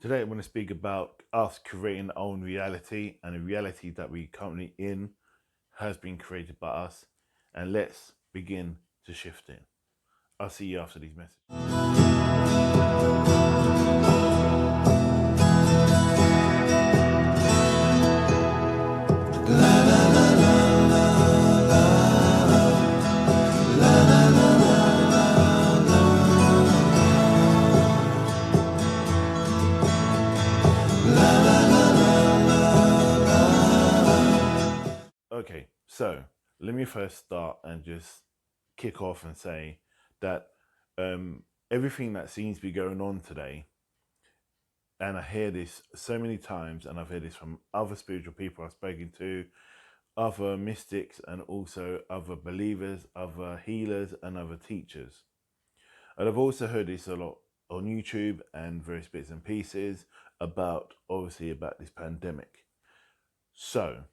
Today, I want to speak about us creating our own reality, and the reality that we currently in has been created by us. And let's begin to shift it. I'll see you after these messages. Okay, so let me first start and just kick off and say that everything that seems to be going on today, and I hear this so many times, and I've heard this from other spiritual people I've spoken to, other mystics, and also other believers, other healers, and other teachers. And I've also heard this a lot on YouTube and various bits and pieces about, obviously, about this pandemic. So,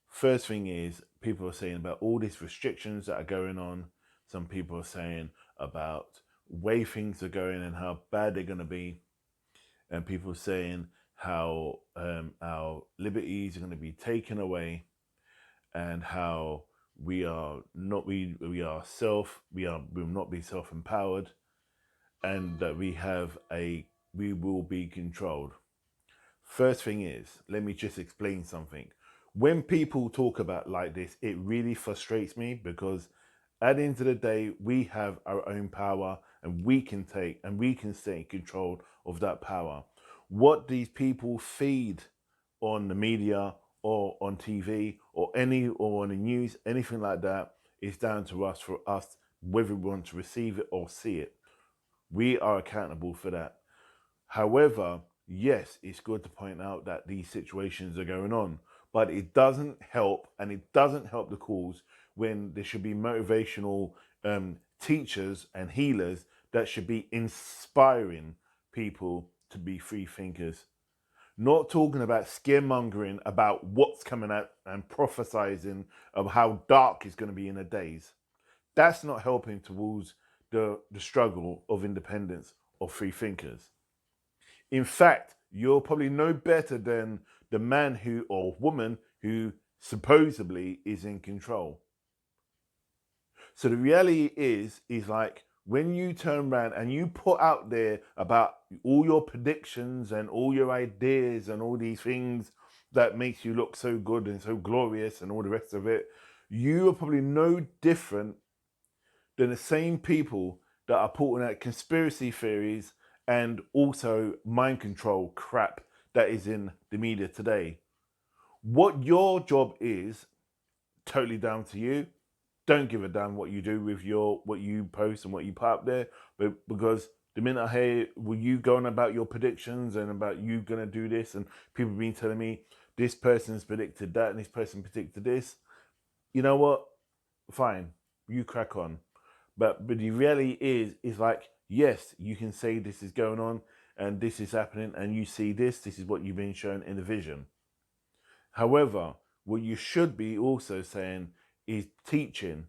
first thing is, people are saying about all these restrictions that are going on. Some people are saying about way things are going and how bad they're going to be. And people are saying how our liberties are going to be taken away, and how we are not we will not be self-empowered, and that we will be controlled. First thing is, let me just explain something. When people talk about like this, it really frustrates me, because at the end of the day, we have our own power, and we can stay in control of that power. What these people feed on the media or on TV or on the news, anything like that, is down to us, for us whether we want to receive it or see it. We are accountable for that. However, yes, it's good to point out that these situations are going on, but it doesn't help, and it doesn't help the cause when there should be motivational teachers and healers that should be inspiring people to be free thinkers. Not talking about scaremongering about what's coming out and prophesizing of how dark it's going to be in the days. That's not helping towards the struggle of independence of free thinkers. In fact, you're probably no better than the man who or woman who supposedly is in control. So the reality is like, when you turn around and you put out there about all your predictions and all your ideas and all these things that makes you look so good and so glorious and all the rest of it, you are probably no different than the same people that are putting out conspiracy theories and also mind control crap that is in the media today. What your job is, totally down to you. Don't give a damn what you do with what you post and what you put up there, but because the minute I hear you going about your predictions and about you gonna do this, and people have been telling me this person's predicted that and this person predicted this, you know what? Fine, you crack on. But the reality is like, yes, you can say this is going on and this is happening, and you see this is what you've been shown in the vision. However, what you should be also saying is teaching,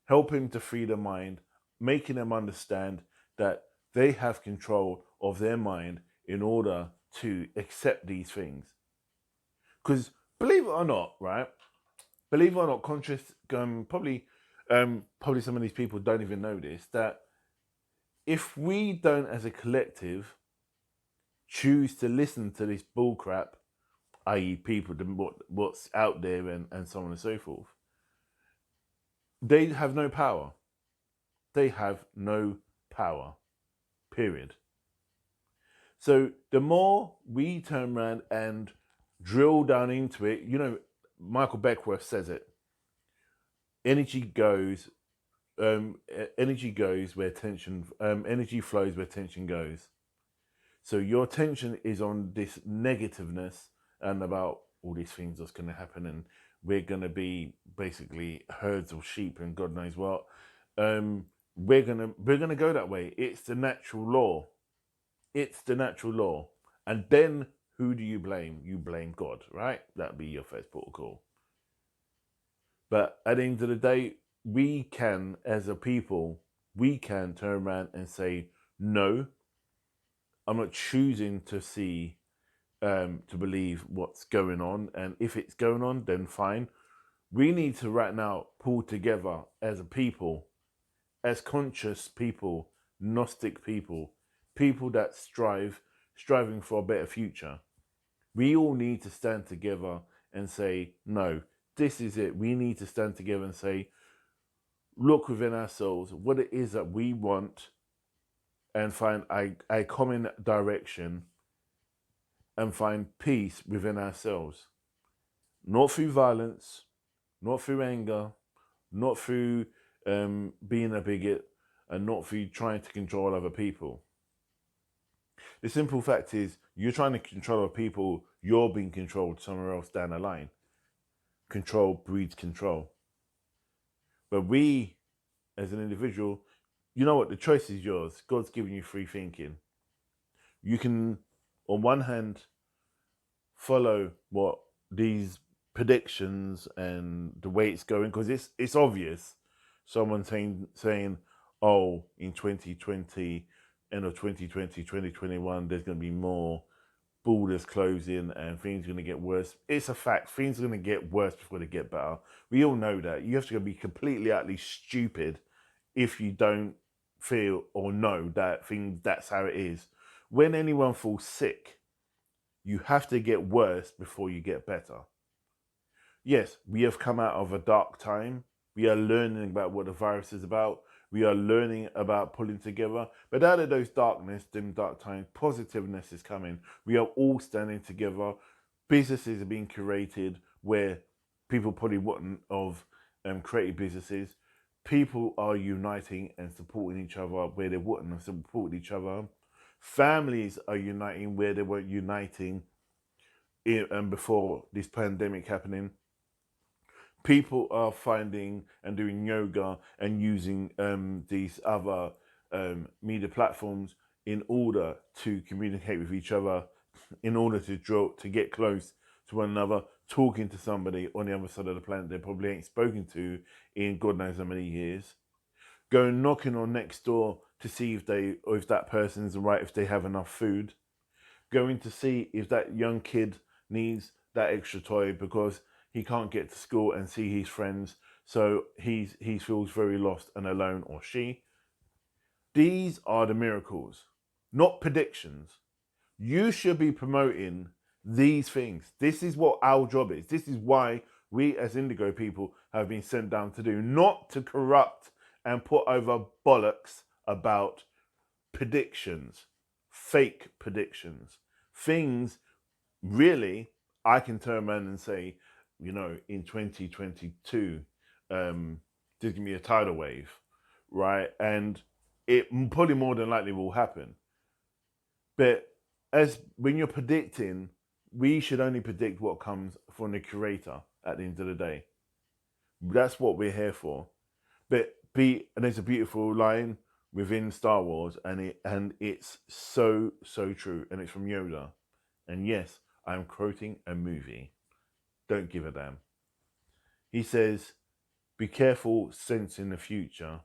helping to free the mind, making them understand that they have control of their mind in order to accept these things. Because believe it or not, right? Believe it or not, conscious probably some of these people don't even know this, that if we don't as a collective choose to listen to this bullcrap, i.e., people, what's out there, and so on and so forth, they have no power. They have no power, period. So the more we turn around and drill down into it, Michael Beckworth says it. Energy goes, energy goes where tension. Energy flows where tension goes. So your attention is on this negativeness and about all these things that's going to happen, and we're going to be basically herds of sheep and God knows what. We're gonna go that way. It's the natural law. It's the natural law. And then who do you blame? You blame God, right? That'd be your first protocol. But at the end of the day, we can, as a people, we can turn around and say no. I'm not choosing to see, to believe what's going on. And if it's going on, then fine. We need to right now pull together as a people, as conscious people, Gnostic people, people that striving for a better future. We all need to stand together and say, no, this is it. We need to stand together and say, look within ourselves what it is that we want and find a common direction and find peace within ourselves. Not through violence, not through anger, not through being a bigot, and not through trying to control other people. The simple fact is, you're trying to control other people, you're being controlled somewhere else down the line. Control breeds control. But we, as an individual, you know what? The choice is yours. God's given you free thinking. You can, on one hand, follow what these predictions and the way it's going, because it's obvious. Someone saying, oh, in 2020, end of 2020, 2021, there's going to be more borders closing and things are going to get worse. It's a fact. Things are going to get worse before they get better. We all know that. You have to be completely utterly stupid if you don't feel or know that that's how it is. When anyone falls sick, you have to get worse before you get better. Yes, we have come out of a dark time. We are learning about what the virus is about. We are learning about pulling together. But out of those dark times, positiveness is coming. We are all standing together. Businesses are being created where people probably wouldn't have created businesses. People are uniting and supporting each other where they wouldn't have supported each other. Families are uniting where they weren't uniting before this pandemic happening. People are finding and doing yoga and using these other media platforms in order to communicate with each other, in order to get close to one another, talking to somebody on the other side of the planet they probably ain't spoken to in God knows how many years. Going knocking on next door to see if that person's right, if they have enough food. Going to see if that young kid needs that extra toy because he can't get to school and see his friends, so he feels very lost and alone, or she. These are the miracles, not predictions. You should be promoting these things. This is what our job is. This is why we as Indigo people have been sent down to do, not to corrupt and put over bollocks about predictions, fake predictions, things really I can turn around and say, in 2022, there's going to be a tidal wave, right? And it probably more than likely will happen. But as when you're predicting, we should only predict what comes from the creator at the end of the day. That's what we're here for. But and there's a beautiful line within Star Wars, and it's so true, and it's from Yoda. And yes, I'm quoting a movie. Don't give a damn. He says, be careful sensing the future,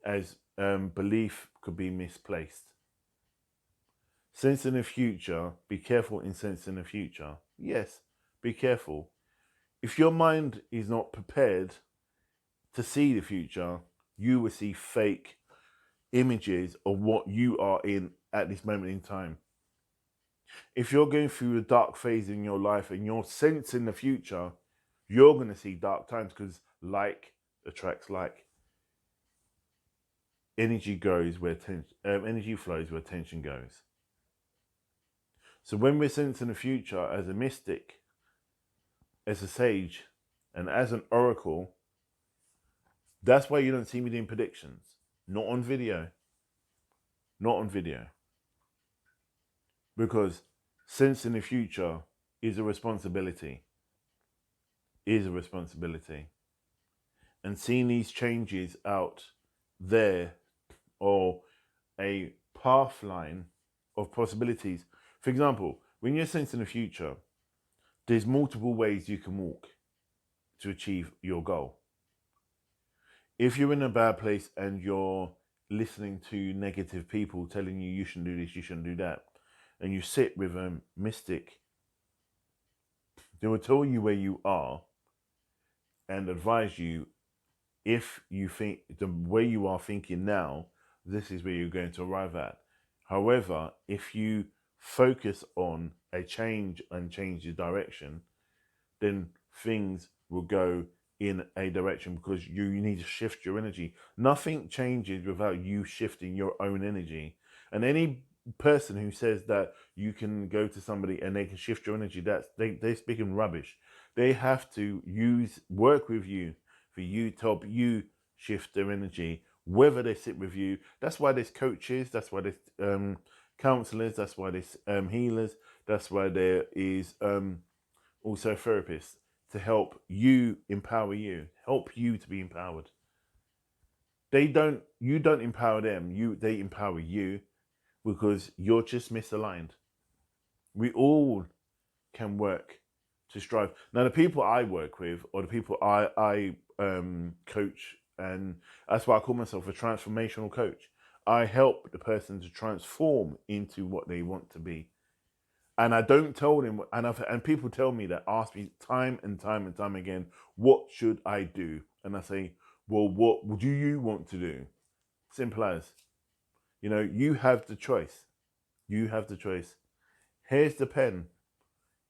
as belief could be misplaced. Sensing the future, be careful in sensing the future. Yes, be careful. If your mind is not prepared to see the future, you will see fake images of what you are in at this moment in time. If you're going through a dark phase in your life and you're sensing the future, you're going to see dark times, because like attracts like. Energy goes where energy flows where tension goes. So when we're sensing the future as a mystic, as a sage, and as an oracle, that's why you don't see me doing predictions. Not on video. Not on video. Because sensing the future is a responsibility. Is a responsibility. And seeing these changes out there, or a path line of possibilities. For example, when you're sensing the future, there's multiple ways you can walk to achieve your goal. If you're in a bad place and you're listening to negative people telling you you shouldn't do this, you shouldn't do that, and you sit with a mystic, they will tell you where you are and advise you, if you think the way you are thinking now, this is where you're going to arrive at. However, if you focus on a change and change the direction, then things will go in a direction, because you need to shift your energy. Nothing changes without you shifting your own energy. And any person who says that you can go to somebody and they can shift your energy, they're speaking rubbish. They have to work with you for you to help you shift their energy, whether they sit with you. That's why there's coaches, that's why there's counselors, that's why there's healers, that's why there is also therapists, to help you empower you, help you to be empowered. You don't empower them, they empower you, because you're just misaligned. We all can work to strive. Now, the people I work with, or the people I coach, and that's why I call myself a transformational coach. I help the person to transform into what they want to be. And I don't tell them, and people tell me that, ask me time and time and time again, what should I do? And I say, well, what do you want to do? Simple as, you have the choice. You have the choice. Here's the pen.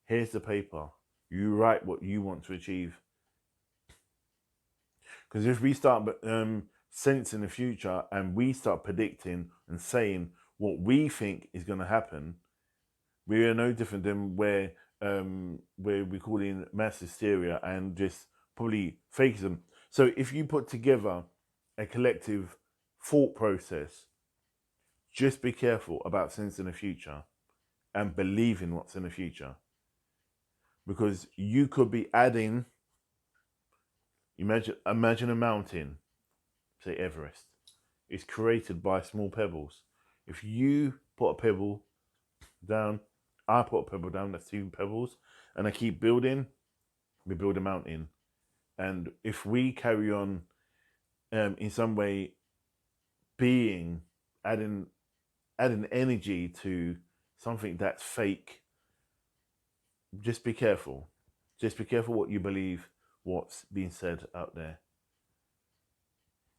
Here's the paper. You write what you want to achieve. Because if we start sensing the future, and we start predicting and saying what we think is going to happen, we are no different than where we call in mass hysteria and just probably fakeism. So if you put together a collective thought process, just be careful about sensing the future and believing what's in the future. Because you could be adding, imagine a mountain, say Everest. It's created by small pebbles. If you put a pebble down, I put a pebble down, that's 2 pebbles, and I keep building, we build a mountain. And if we carry on in some way adding energy to something that's fake, just be careful. Just be careful what you believe, what's being said out there.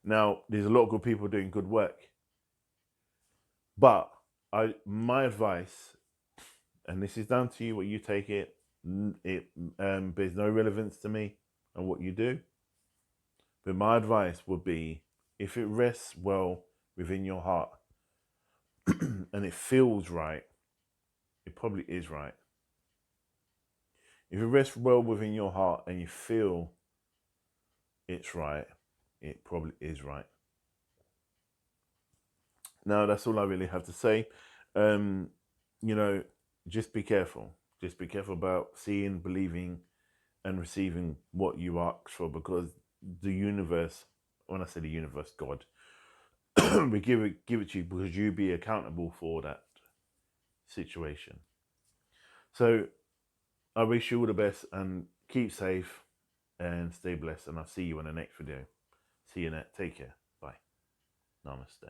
Now, there's a lot of good people doing good work, but my advice, and this is down to you, what you take it there's no relevance to me and what you do, but my advice would be, if it rests well within your heart and it feels right, it probably is right. If it rests well within your heart and you feel it's right, it probably is right. Now, that's all I really have to say. Just be careful. Just be careful about seeing, believing, and receiving what you ask for, because the universe, when I say the universe, God, we give it to you because you be accountable for that situation. So I wish you all the best, and keep safe and stay blessed, and I'll see you in the next video. See you next. Take care. Bye. Namaste.